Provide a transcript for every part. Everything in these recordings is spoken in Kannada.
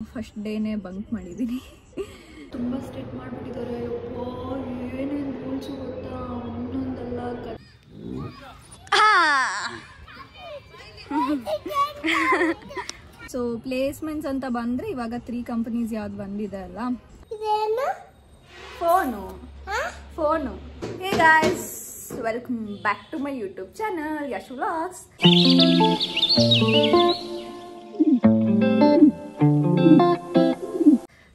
ಫಸ್ಟ್ ಡೇನೇ ಬಂಕ್ ಮಾಡಿದ್ದೀನಿ. ತುಂಬ ಸ್ಟ್ರಿಕ್ಟ್ ಮಾಡಿಬಿಟ್ಟಿದ್ದಾರೆ. ಏನೇನು ರೂಲ್ಸು ಗೊತ್ತಾ, ಒಂದೊಂದಲ್ಲ ಸೊ ಪ್ಲೇಸ್ಮೆಂಟ್ಸ್ ಅಂತ ಬಂದರೆ ಇವಾಗ 3 ಕಂಪನೀಸ್ ಯಾವ್ದು ಬಂದಿದೆ ಅಲ್ಲ. Phone. Hey guys, welcome back to my YouTube channel Yashu vlogs.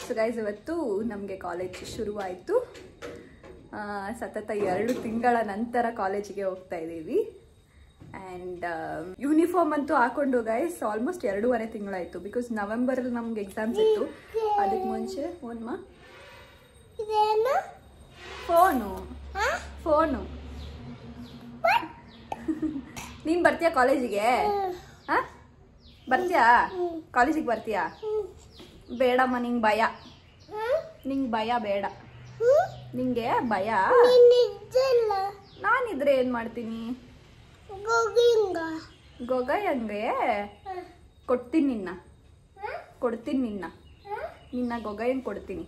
So guys, ಇವತ್ತು ನಮಗೆ ಕಾಲೇಜ್ ಶುರುವಾಯಿತು. ಸತತ 2 ತಿಂಗಳ ನಂತರ ಕಾಲೇಜಿಗೆ ಹೋಗ್ತಾ ಇದ್ದೀವಿ. ಆ್ಯಂಡ್ ಯೂನಿಫಾರ್ಮ್ ಅಂತೂ ಹಾಕೊಂಡು ಗೈಸ್ ಆಲ್ಮೋಸ್ಟ್ 2.5 ತಿಂಗಳಾಯಿತು. ಬಿಕಾಸ್ ನವೆಂಬರಲ್ಲಿ ನಮ್ಗೆ ಎಕ್ಸಾಮ್ಸ್ ಇತ್ತು. ಅದಕ್ಕೆ ಮುಂಚೆ ಫೋನು ನೀನು ಬರ್ತೀಯಾ ಕಾಲೇಜಿಗೆ? ಬರ್ತೀಯಾ ಕಾಲೇಜಿಗೆ? ಬರ್ತೀಯಾ? ಬೇಡಮ್ಮ, ನಿಂಗೆ ಭಯ ಬೇಡ. ನಿಂಗೆ ಭಯ? ನಾನಿದ್ರೆ ಏನು ಮಾಡ್ತೀನಿ? ಗೊಗಯ್ಯಂಗೆ ಕೊಡ್ತೀನಿ ನಿನ್ನ ಗೊಗಯ್ಯಂಗೆ ಕೊಡ್ತೀನಿ.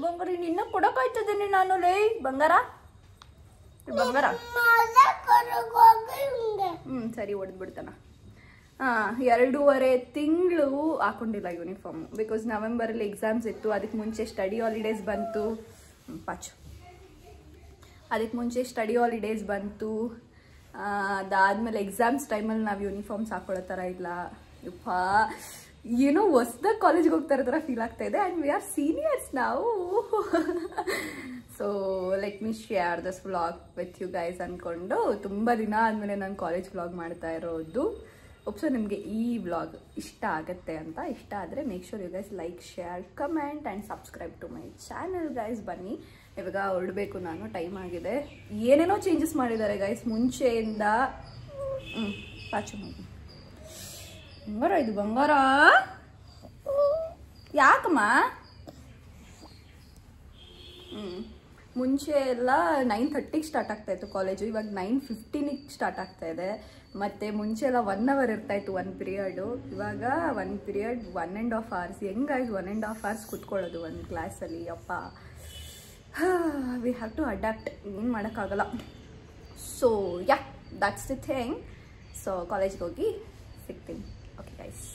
ಬಂಗಾರ ನಿನ್ನ ಕೊಡಕಾಯ್ತದೇನೆ ನಾನು. ಲೇ ಬಂಗಾರ ಸರಿ, ಹೊಡೆದ್ಬಿಡ್ತಾನ. 2.5 ತಿಂಗಳು ಹಾಕೊಂಡಿಲ್ಲ ಯೂನಿಫಾರ್ಮು. ಬಿಕಾಸ್ ನವೆಂಬರಲ್ಲಿ ಎಕ್ಸಾಮ್ಸ್ ಇತ್ತು. ಅದಕ್ಕೆ ಮುಂಚೆ ಸ್ಟಡಿ ಹಾಲಿಡೇಸ್ ಬಂತು. ಅದಾದಮೇಲೆ ಎಕ್ಸಾಮ್ಸ್ ಟೈಮಲ್ಲಿ ನಾವು ಯೂನಿಫಾರ್ಮ್ಸ್ ಹಾಕೊಳ್ಳೋ ಥರ ಇಲ್ಲ. ಏನೋ ಹೊಸ್ದಾಗಿ ಕಾಲೇಜ್ಗೆ ಹೋಗ್ತಾ ಇರೋ ಥರ ಫೀಲ್ ಆಗ್ತಾ ಇದೆ. ಆ್ಯಂಡ್ ವಿ ಆರ್ ಸೀನಿಯರ್ಸ್ ನಾವು. So let me share this vlog with you guys ಅಂದ್ಕೊಂಡು ತುಂಬ ದಿನ ಆದಮೇಲೆ ನಾನು ಕಾಲೇಜ್ ವ್ಲಾಗ್ ಮಾಡ್ತಾ ಇರೋದು. ಒಪ್ಸೋ ನಿಮಗೆ ಈ ವ್ಲಾಗ್ ಇಷ್ಟ ಆಗುತ್ತೆ ಅಂತ. ಇಷ್ಟ ಆದರೆ make sure you guys like, share, comment and subscribe to my channel guys. ಬನ್ನಿ, ಇವಾಗ ಹೊರಡಬೇಕು ನಾನು. ಟೈಮ್ ಆಗಿದೆ. ಏನೇನೋ ಚೇಂಜಸ್ ಮಾಡಿದ್ದಾರೆ ಗೈಸ್ ಮುಂಚೆಯಿಂದ. ಬಂಗಾರ, ಇದು ಬಂಗಾರ ಯಾಕಮ್ಮ? ಮುಂಚೆ ಎಲ್ಲ 9:30ಗೆ ಸ್ಟಾರ್ಟ್ ಆಗ್ತಾ ಇತ್ತು ಕಾಲೇಜು. ಇವಾಗ 9:15ಗೆ ಸ್ಟಾರ್ಟ್ ಆಗ್ತಾ ಇದೆ. ಮತ್ತು ಮುಂಚೆ ಎಲ್ಲ 1 hour ಇರ್ತಾಯಿತ್ತು 1 ಪೀರಿಯಡು. ಇವಾಗ 1 ಪೀರಿಯಡ್ 1.5 hours. ಹೆಂಗಾಯ್ತು 1.5 hours ಕುತ್ಕೊಳ್ಳೋದು ಒಂದು ಕ್ಲಾಸಲ್ಲಿ? ಅಪ್ಪ, ವಿ ಹ್ಯಾವ್ ಟು ಅಡ್ಯಾಪ್ಟ್. ಏನು ಮಾಡೋಕ್ಕಾಗಲ್ಲ. So yeah, that's the thing. So ಕಾಲೇಜ್ಗೆ ಹೋಗಿ ಸಿಗ್ತೀನಿ. Okay guys.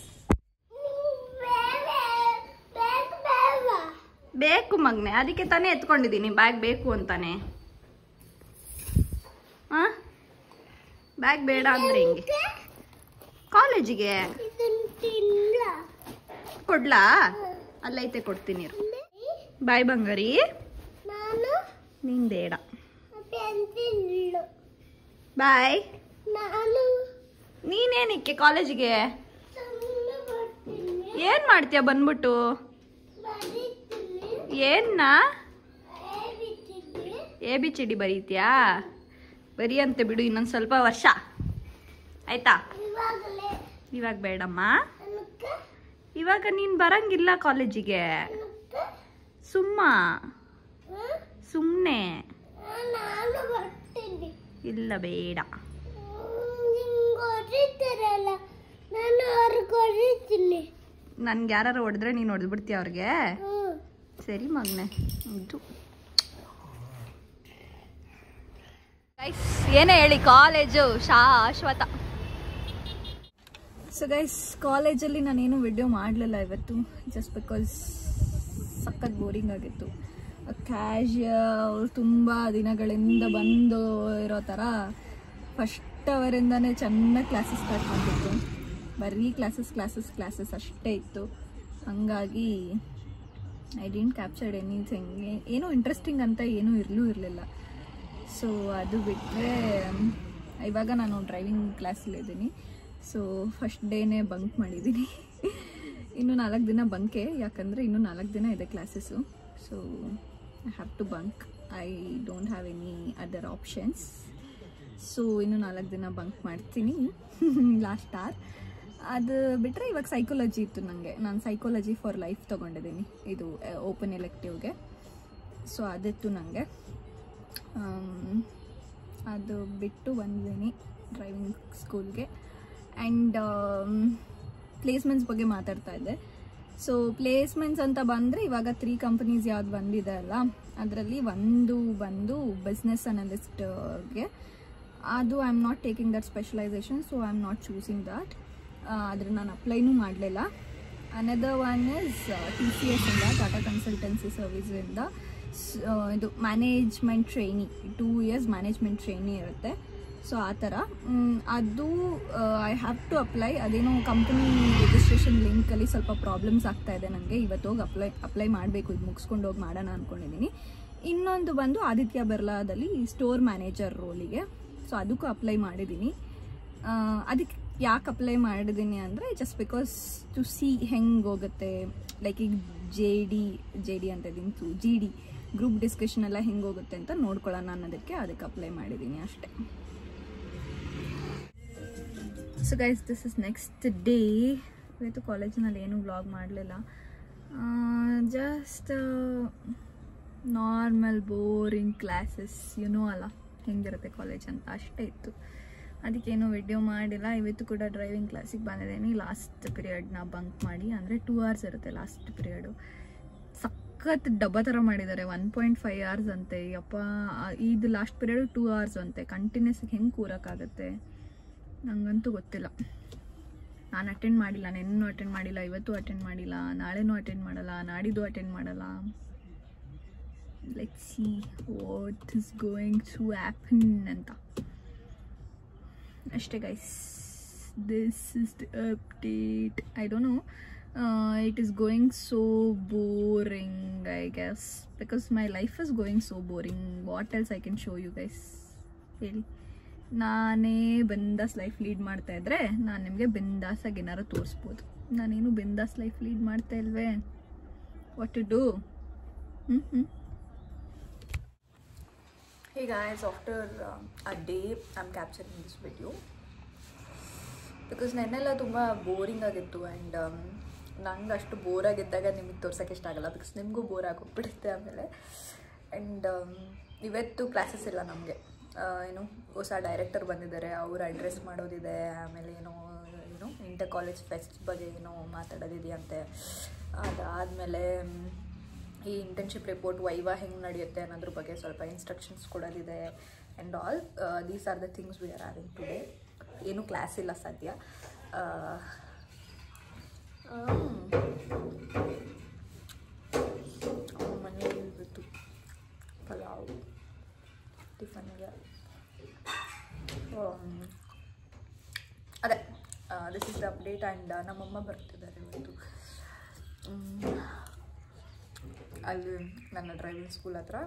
ಬೇಕು ಮಗ್ನೆ, ಅದಕ್ಕೆ ತಾನೇ ಎತ್ಕೊಂಡಿದ್ದೀನಿ. ಬ್ಯಾಗ್ ಬೇಕು ಅಂತಾನೆ. ಬ್ಯಾಗ್ ಬೇಡ ಅಂದ್ರೆ ಹಿಂಗೆ. ಕಾಲೇಜಿಗೆ ಕೊಡ್ಲಾ? ಅಲ್ಲೈತೆ, ಕೊಡ್ತೀನಿ. ಬಾಯ್ ಬಂಗಾರಿ. ನೀನ್ ಬೇಡ. ಬಾಯ್. ನೀನೇನಕ್ಕೆ ಕಾಲೇಜಿಗೆ? ಏನ್ ಮಾಡ್ತೀಯ ಬಂದ್ಬಿಟ್ಟು? ಏನ್ನ ABCD ಬರೀತ್ಯಾ? ಬರೀ ಅಂತ ಬಿಡು, ಇನ್ನೊಂದು ಸ್ವಲ್ಪ ವರ್ಷ ಆಯ್ತಾ? ಇವಾಗ ಬೇಡಮ್ಮ. ಇವಾಗ ನೀನ್ ಬರಂಗಿಲ್ಲ ಕಾಲೇಜಿಗೆ. ಸುಮ್ಮನೆ ಇಲ್ಲ, ಬೇಡ. ನನ್ಗೆ ಯಾರು ಹೊಡೆದ್ರೆ ನೀನು ಹೊಡೆದ್ಬಿಡ್ತೀಯ ಅವ್ರಿಗೆ? ಸರಿ ಮಗನೆ. ಇದು ಗೈಸ್, ಏನೇ ಹೇಳಿ ಕಾಲೇಜು ಶಾಶ್ವತ. ಸೊ ಗೈಸ್, ಕಾಲೇಜಲ್ಲಿ ನಾನೇನು ವಿಡಿಯೋ ಮಾಡಲಿಲ್ಲ ಇವತ್ತು. ಜಸ್ಟ್ ಬಿಕಾಸ್ ಸಖತ್ ಬೋರಿಂಗ್ ಆಗಿತ್ತು. ಕ್ಯಾಶುಯಲ್ ತುಂಬ ದಿನಗಳಿಂದ ಬಂದು ಇರೋ ಥರ ಫಸ್ಟ್ ಅವರಿಂದನೇ ಚೆನ್ನಾಗಿ ಕ್ಲಾಸಸ್ ಸ್ಟಾರ್ಟ್ ಮಾಡಿತ್ತು. ಬರೀ ಕ್ಲಾಸಸ್ ಅಷ್ಟೇ ಇತ್ತು. ಹಾಗಾಗಿ ಐ ಡಿಂಟ್ ಕ್ಯಾಪ್ಚರ್ಡ್ ಎನಿಥಿಂಗ್. ಏನೂ ಇಂಟ್ರೆಸ್ಟಿಂಗ್ ಅಂತ ಏನೂ ಇರಲಿಲ್ಲ. ಸೊ ಅದು ಬಿಟ್ಟರೆ ಇವಾಗ ನಾನು ಡ್ರೈವಿಂಗ್ ಕ್ಲಾಸಲ್ಲಿದ್ದೀನಿ. ಸೊ ಫಸ್ಟ್ ಡೇನೇ ಬಂಕ್ ಮಾಡಿದ್ದೀನಿ. ಇನ್ನೂ 4 ದಿನ ಬಂಕೆ, ಯಾಕಂದರೆ ಇನ್ನೂ 4 ದಿನ ಇದೆ classes. So I have to bunk. I don't have any other options. So ಇನ್ನೂ 4 ದಿನ ಬಂಕ್ ಮಾಡ್ತೀನಿ. Last hour. ಅದು ಬಿಟ್ಟರೆ ಇವಾಗ ಸೈಕಾಲಜಿ ಇತ್ತು ನನಗೆ. ನಾನು ಸೈಕಾಲಜಿ ಫಾರ್ ಲೈಫ್ ತೊಗೊಂಡಿದ್ದೀನಿ, ಇದು ಓಪನ್ ಎಲೆಕ್ಟಿವ್ಗೆ. ಸೊ ಅದಿತ್ತು ನನಗೆ. ಅದು ಬಿಟ್ಟು ಬಂದಿದ್ದೀನಿ ಡ್ರೈವಿಂಗ್ ಸ್ಕೂಲ್ಗೆ. ಆ್ಯಂಡ್ ಪ್ಲೇಸ್ಮೆಂಟ್ಸ್ ಬಗ್ಗೆ ಮಾತಾಡ್ತಾ ಇದ್ದೆ. ಸೊ ಪ್ಲೇಸ್ಮೆಂಟ್ಸ್ ಅಂತ ಬಂದರೆ ಇವಾಗ 3 ಕಂಪನೀಸ್ ಯಾವ್ದು ಬಂದಿದೆ ಅಲ್ಲ, ಅದರಲ್ಲಿ ಒಂದು ಬಂದು ಬಿಸ್ನೆಸ್ ಅನಲಿಸ್ಟ್ಗೆ. ಅದು I am not taking that specialisation, so I am not choosing that. ಆದರೆ ನಾನು ಅಪ್ಲೈನೂ ಮಾಡಲಿಲ್ಲ. ಅನದರ್ ಒನ್ ಇಸ್ TCS ಇಂದ, ಟಾಟಾ ಕನ್ಸಲ್ಟೆನ್ಸಿ ಸರ್ವಿಸಿಂದ ಇದು management trainee, 2 years management trainee ಇರುತ್ತೆ. ಸೊ ಆ ಥರ ಅದು ಐ ಹ್ಯಾವ್ ಟು ಅಪ್ಲೈ. ಅದೇನೋ ಕಂಪನಿ ರಿಜಿಸ್ಟ್ರೇಷನ್ ಲಿಂಕಲ್ಲಿ ಸ್ವಲ್ಪ ಪ್ರಾಬ್ಲಮ್ಸ್ ಆಗ್ತಾ ಇದೆ ನನಗೆ. ಇವತ್ತು ಹೋಗಿ ಅಪ್ಲೈ ಮಾಡಬೇಕು, ಇದು ಮುಗಿಸ್ಕೊಂಡು ಹೋಗಿ ಮಾಡೋಣ ಅಂದ್ಕೊಂಡಿದ್ದೀನಿ. ಇನ್ನೊಂದು ಬಂದು ಆದಿತ್ಯ ಬಿರ್ಲಾದಲ್ಲಿ ಸ್ಟೋರ್ ಮ್ಯಾನೇಜರ್ ರೋಲಿಗೆ. ಸೊ ಅದಕ್ಕೂ ಅಪ್ಲೈ ಮಾಡಿದ್ದೀನಿ. ಅದಕ್ಕೆ ಯಾಕೆ ಅಪ್ಲೈ ಮಾಡಿದ್ದೀನಿ ಅಂದರೆ ಜಸ್ಟ್ ಬಿಕಾಸ್ ಟು ಸಿ ಹೆಂಗೆ ಹೋಗುತ್ತೆ, ಲೈಕ್ ಈಗ ಜೆ ಡಿ ಅಂತ ಇದ್ದೀನಿ, GD ಗ್ರೂಪ್ ಡಿಸ್ಕಷನ್ ಎಲ್ಲ ಹೆಂಗೆ ಹೋಗುತ್ತೆ ಅಂತ ನೋಡ್ಕೊಳ್ಳೋಣ ಅನ್ನೋದಕ್ಕೆ ಅದಕ್ಕೆ ಅಪ್ಲೈ ಮಾಡಿದ್ದೀನಿ ಅಷ್ಟೇ. So guys, this is next day. ಇವತ್ತು ಕಾಲೇಜಿನಲ್ಲಿ ಏನೂ ವ್ಲಾಗ್ ಮಾಡಲಿಲ್ಲ, ಜಸ್ಟ್ ನಾರ್ಮಲ್ ಬೋರಿಂಗ್ ಕ್ಲಾಸಸ್, ಅಲ್ಲ ಹೆಂಗಿರುತ್ತೆ ಕಾಲೇಜ್ ಅಂತ ಅಷ್ಟೇ ಇತ್ತು. ಅದಕ್ಕೇನು ವಿಡಿಯೋ ಮಾಡಿಲ್ಲ. ಇವತ್ತು ಕೂಡ ಡ್ರೈವಿಂಗ್ ಕ್ಲಾಸಿಗೆ ಬಂದಿದ್ದೀನಿ ಲಾಸ್ಟ್ ಪೀರಿಯಡ್ನ ಬಂಕ್ ಮಾಡಿ. ಅಂದರೆ 2 hours ಇರುತ್ತೆ ಲಾಸ್ಟ್ ಪೀರಿಯಡು. ಸಖತ್ ಡಬ್ಬ ಥರ ಮಾಡಿದ್ದಾರೆ, 1.5 hours ಅಂತೆ. ಯಪ್ಪ, ಇದು ಲಾಸ್ಟ್ ಪೀರಿಯಡ್ 2 hours ಅಂತೆ. ಕಂಟಿನ್ಯೂಸ್ ಹೆಂಗೆ ಕೂರೋಕ್ಕಾಗತ್ತೆ ನನಗಂತೂ ಗೊತ್ತಿಲ್ಲ. ನಾನು ಅಟೆಂಡ್ ಮಾಡಿಲ್ಲ, ನೆನ್ನೂ ಅಟೆಂಡ್ ಮಾಡಿಲ್ಲ, ಇವತ್ತು ಅಟೆಂಡ್ ಮಾಡಿಲ್ಲ, ನಾಳೆನೂ ಅಟೆಂಡ್ ಮಾಡಲ್ಲ, ನಾಡಿದ್ದು ಅಟೆಂಡ್ ಮಾಡಲ್ಲ. Let's see what is going to happen ಅಂತ ಅಷ್ಟೇ guys. This is the update. I don't know, it is going so boring, I guess, because my life is going so boring. What else I can show you guys? ಹೇಳಿ, ನಾನೇ ಬಿಂದಾಸ್ ಲೈಫ್ ಲೀಡ್ ಮಾಡ್ತಾ ಇದ್ರೆ ನಾನು ನಿಮಗೆ ಬಿಂದಾಸಾಗಿ ಏನಾರು ತೋರಿಸ್ಬೋದು. ನಾನೇನು ಬಿಂದಾಸ್ ಲೈಫ್ ಲೀಡ್ ಮಾಡ್ತಾ ಇಲ್ವೇ? What to do? Hey guys, after a day I'm capturing this video because ನೆನ್ನೆಲ್ಲ ತುಂಬ ಬೋರಿಂಗ್ ಆಗಿತ್ತು. ಆ್ಯಂಡ್ ನಂಗೆ ಅಷ್ಟು ಬೋರ್ ಆಗಿದ್ದಾಗ ನಿಮಗೆ ತೋರ್ಸೋಕ್ಕೆ ಇಷ್ಟ ಆಗಲ್ಲ, ಬಿಕಾಸ್ ನಿಮಗೂ ಬೋರ್ ಆಗೋಗ್ಬಿಡುತ್ತೆ ಆಮೇಲೆ. ಆ್ಯಂಡ್ ಇವತ್ತು ಕ್ಲಾಸಸ್ ಇಲ್ಲ ನಮಗೆ. ಏನು ಹೊಸ ಡೈರೆಕ್ಟರ್ ಬಂದಿದ್ದಾರೆ, ಅವ್ರು ಅಡ್ರೆಸ್ ಮಾಡೋದಿದೆ. ಆಮೇಲೆ ಏನೋ ಇಂಟರ್ ಕಾಲೇಜ್ ಫೆಸ್ಟ್ ಬಗ್ಗೆ ಏನೋ ಮಾತಾಡೋದಿದೆಯಂತೆ. ಅದಾದಮೇಲೆ ಈ ಇಂಟರ್ನ್ಶಿಪ್ ರಿಪೋರ್ಟ್ ವೈವಾ ಹೆಂಗೆ ನಡೆಯುತ್ತೆ ಅನ್ನೋದ್ರ ಬಗ್ಗೆ ಸ್ವಲ್ಪ ಇನ್ಸ್ಟ್ರಕ್ಷನ್ಸ್ ಕೊಡೋದಿದೆ. And all these are the things we are having today. ಏನೂ ಕ್ಲಾಸ್ ಇಲ್ಲ ಸದ್ಯ. ಮನೆಯಲ್ಲಿ ಇವತ್ತು ಪಲಾವ್ ಟಿಫನ್ಗೆ. ಅದೇ this is the update. And ನಮ್ಮಮ್ಮ ಬರ್ತಿದ್ದಾರೆ ಇವತ್ತು ಅಲ್ಲಿ ನನ್ನ ಡ್ರೈವಿಂಗ್ ಸ್ಕೂಲ್ ಹತ್ರ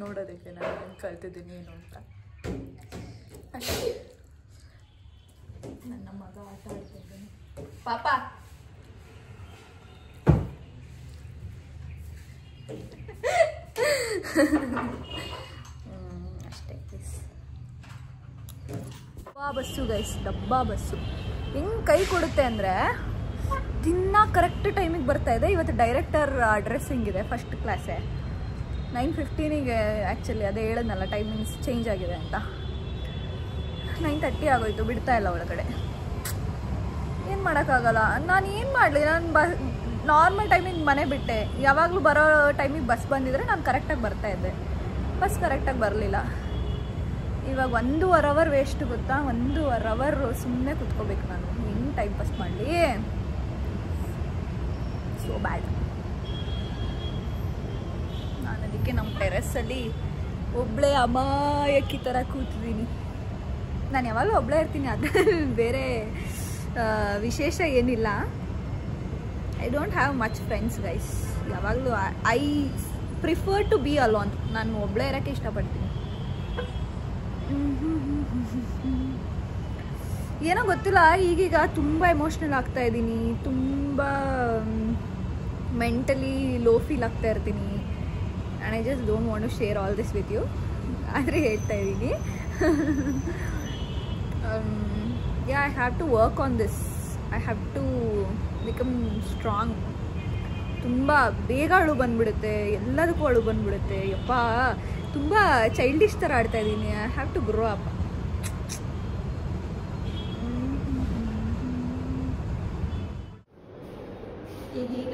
ನೋಡೋದಕ್ಕೆ ನಾನು ಹೆಂಗೆ ಕಲ್ತಿದ್ದೀನಿ ಏನು ಅಂತ ಅಷ್ಟೇ. ನನ್ನ ಮಗ ಆಟ ಆಡ್ತಿದ್ದಾನೆ ಪಾಪ. ಅಷ್ಟೇ ಪ್ಲೀಸ್. ಡಬ್ಬಾ ಬಸ್ಸು ಗೈಸ್, ಡಬ್ಬಾ ಬಸ್ಸು ಹೆಂಗೆ ಕೈ ಕೊಡುತ್ತೆ ಅಂದರೆ ದಿನ ಕರೆಕ್ಟ್ ಟೈಮಿಗೆ ಬರ್ತಾ ಇದೆ. ಇವತ್ತು ಡೈರೆಕ್ಟರ್ ಡ್ರೆಸ್ಸಿಂಗ್ ಇದೆ, ಫಸ್ಟ್ ಕ್ಲಾಸೇ 9:15ಗೆ. ಆ್ಯಕ್ಚುಲಿ ಅದೇ ಹೇಳಿದ್ನಲ್ಲ, ಟೈಮಿಂಗ್ಸ್ ಚೇಂಜ್ ಆಗಿದೆ ಅಂತ. 9:30 ಆಗೋಯ್ತು, ಬಿಡ್ತಾ ಇಲ್ಲ ಒಳಗಡೆ. ಏನು ಮಾಡೋಕ್ಕಾಗಲ್ಲ. ನಾನು ಏನು ಮಾಡಲಿ, ನಾನು ನಾರ್ಮಲ್ ಟೈಮಿಗೆ ಮನೆ ಬಿಟ್ಟೆ. ಯಾವಾಗಲೂ ಬರೋ ಟೈಮಿಗೆ ಬಸ್ ಬಂದಿದ್ರೆ ನಾನು ಕರೆಕ್ಟಾಗಿ ಬರ್ತಾಯಿದ್ದೆ. ಬಸ್ ಕರೆಕ್ಟಾಗಿ ಬರಲಿಲ್ಲ. ಇವಾಗ 1.5 hour ವೇಸ್ಟ್ ಗೊತ್ತಾ. 1.5 hour ಸುಮ್ಮನೆ ಕುತ್ಕೋಬೇಕು ನಾನು. ಹೆಂಗೆ ಟೈಮ್ ಪಾಸ್ ಮಾಡಲಿ? ಸೋ ಬ್ಯಾಡ್. ನಾನು ಅದಕ್ಕೆ ನಮ್ಮ ಟೆರೆಸ್ಸಲ್ಲಿ ಒಬ್ಬಳೇ ಅಮಾಯಕಿ ಥರ ಕೂತಿದ್ದೀನಿ. ನಾನು ಯಾವಾಗಲೂ ಒಬ್ಬಳೇ ಇರ್ತೀನಿ, ಅದ್ರಲ್ಲಿ ಬೇರೆ ವಿಶೇಷ ಏನಿಲ್ಲ. I don't have much friends guys. ಯಾವಾಗಲೂ I prefer to be alone. ನಾನು ಒಬ್ಬಳೇ ಇರೋಕ್ಕೆ ಇಷ್ಟಪಡ್ತೀನಿ. ಏನೋ ಗೊತ್ತಿಲ್ಲ, ಈಗೀಗ ತುಂಬ ಎಮೋಷ್ನಲ್ ಆಗ್ತಾ ಇದ್ದೀನಿ, ತುಂಬ ಮೆಂಟಲಿ ಲೋ ಫೀಲ್ ಆಗ್ತಾ ಇರ್ತೀನಿ. And I just don't want to share all this with you. ಆದರೆ ಹೇಳ್ತಾ ಇದ್ದೀನಿ, I have to work on this. I have to become strong. ತುಂಬ ಬೇಗ ಅಳು ಬಂದುಬಿಡುತ್ತೆ, ಎಲ್ಲದಕ್ಕೂ ಅಳು ಬಂದುಬಿಡುತ್ತೆ. ಯಪ್ಪ, ತುಂಬ ಚೈಲ್ಡಿಶ್ ಥರ ಆಡ್ತಾ ಇದ್ದೀನಿ. I have to grow up.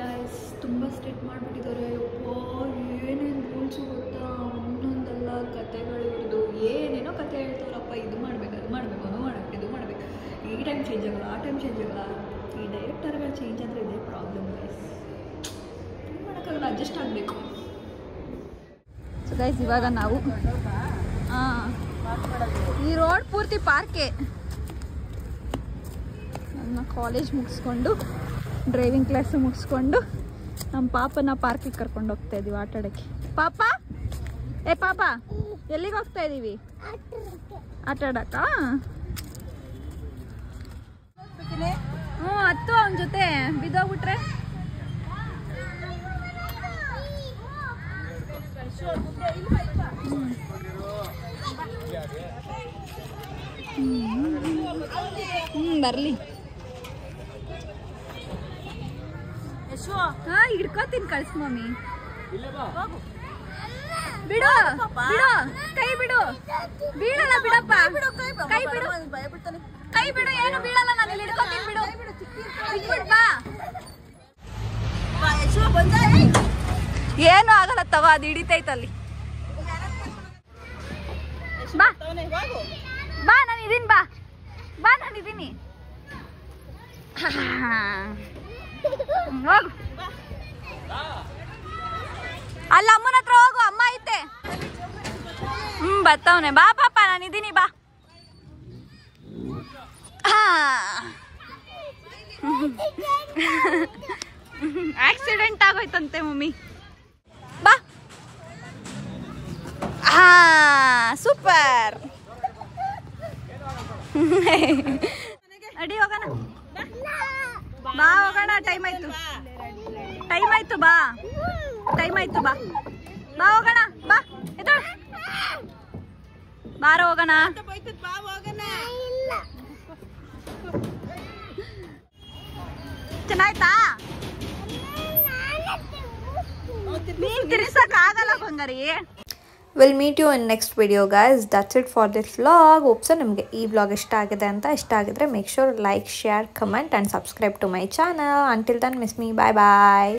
Guys ತುಂಬ ಸ್ಟ್ರಿಕ್ಟ್ ಮಾಡಿಬಿಟ್ಟಿದ್ದಾರೆ. ಏನೇನು ರೂಲ್ಸು ಗೊತ್ತಾ, ಒಂದೊಂದಲ್ಲ ಕತೆಗಳು ಇರೋದು, ಏನೇನೋ ಕತೆ ಹೇಳ್ತಾರಪ್ಪ. ಇದು ಮಾಡಬೇಕು, ಅದು ಮಾಡಬೇಕು, ಅದು ಮಾಡಬೇಕು, ಇದು ಮಾಡಬೇಕು, ಈ ಟೈಮ್ ಚೇಂಜ್ ಆಗಲ್ಲ, ಆ ಟೈಮ್ ಚೇಂಜ್ ಆಗಲ್ಲ. ಈ ಡೈರೆಕ್ಟರ್ಗಳು ಚೇಂಜ್ ಆದರೆ ಇದೇ ಪ್ರಾಬ್ಲಮ್ ಗೈಸ್. ಏನು ಮಾಡೋಕ್ಕಾಗಲ್ಲ, ಅಡ್ಜಸ್ಟ್ ಆಗಬೇಕು. ಸೊ ಗೈಸ್ ಇವಾಗ ನಾವು ಈ ರೋಡ್ ಪೂರ್ತಿ ಪಾರ್ಕೆ. ನನ್ನ ಕಾಲೇಜ್ ಮುಗಿಸ್ಕೊಂಡು ಡ್ರೈವಿಂಗ್ ಕ್ಲಾಸ್ ಮುಗಿಸ್ಕೊಂಡು ನಮ್ಮ ಪಾಪನ ಪಾರ್ಕಿಗೆ ಕರ್ಕೊಂಡು ಹೋಗ್ತಾ ಇದೀವಿ ಆಟ ಆಡೋಕ್ಕೆ. ಪಾಪ ಪಾಪ ಎಲ್ಲಿಗೆ ಹೋಗ್ತಾ ಇದ್ದೀವಿ? ಆಟ ಆಡಕ್ಕ? ಹತ್ತು ಅವನ ಜೊತೆ ಬಿದ್ದೋಗ್ಬಿಟ್ರೆ ಬರ್ಲಿ. ಹಾ ಹಿಡ್ಕೋತೀನಿ, ಕಳ್ಸ ಮಮ್ಮಿ. ಬಿಡು ಬಿಡು, ಕೈ ಬಿಡು. ಬೀಳಲ್ಲ ಬಿಡಪ್ಪ, ಕೈ ಬಿಡು, ಕೈ ಬಿಡು. ಏನು ಬೀಳಲ್ಲ, ನಾನು ಇಲ್ಲಿ ಹಿಡ್ಕೋತೀನಿ. ಬಿಡು, ಬಾ. ಏನು ಆಗಲ್ಲ ತಗೋ, ಅದು ಹಿಡಿತೈತಲ್ಲಿ. ಬಾ ಬಾ, ನಾನು ಇದೀನಿ. ಬಾ ಬಾ, ನಾನು ಇದೀನಿ. ಹೋಗು, ಅಲ್ಲ ಅಮ್ಮನ ಹತ್ರ ಹೋಗು, ಅಮ್ಮ ಐತೆ. ಬರ್ತಾವನೆ. ಬಾ ಪಾಪ, ನಾನಿದ್ದೀನಿ. ಬಾ. ಆಕ್ಸಿಡೆಂಟ್ ಆಗೋಯ್ತಂತೆ ಮಮ್ಮಿ. ಬಾ. ಸೂಪರ್. ಅಡಿ ಹೋಗೋಣ, ಬಾ ಹೋಗೋಣ. ಟೈಮ್ ಆಯ್ತು, ಟೈಮ್ ಆಯ್ತು. ಬಾ, ಟೈಮ್ ಆಯ್ತು. ಬಾ ಬಾ ಹೋಗೋಣ. ಬಾ ಎದ್ದೇಳು, ಬಾರ ಹೋಗೋಣ. ಚೆನ್ನಾಯ್ತಾ? ನೀನ್ ತಿರ್ಸಕ್ ಆಗಲ್ಲ ಬಂಗಾರಿ. We'll meet you in next video guys. That's it for this vlog. Hope so ನಿಮಗೆ ಈ vlog ಇಷ್ಟ ಆಗಿದೆ ಅಂತ. ಇಷ್ಟ ಆಗಿದ್ರೆ make sure like, share, comment and subscribe to my channel. Until then, miss me. Bye bye.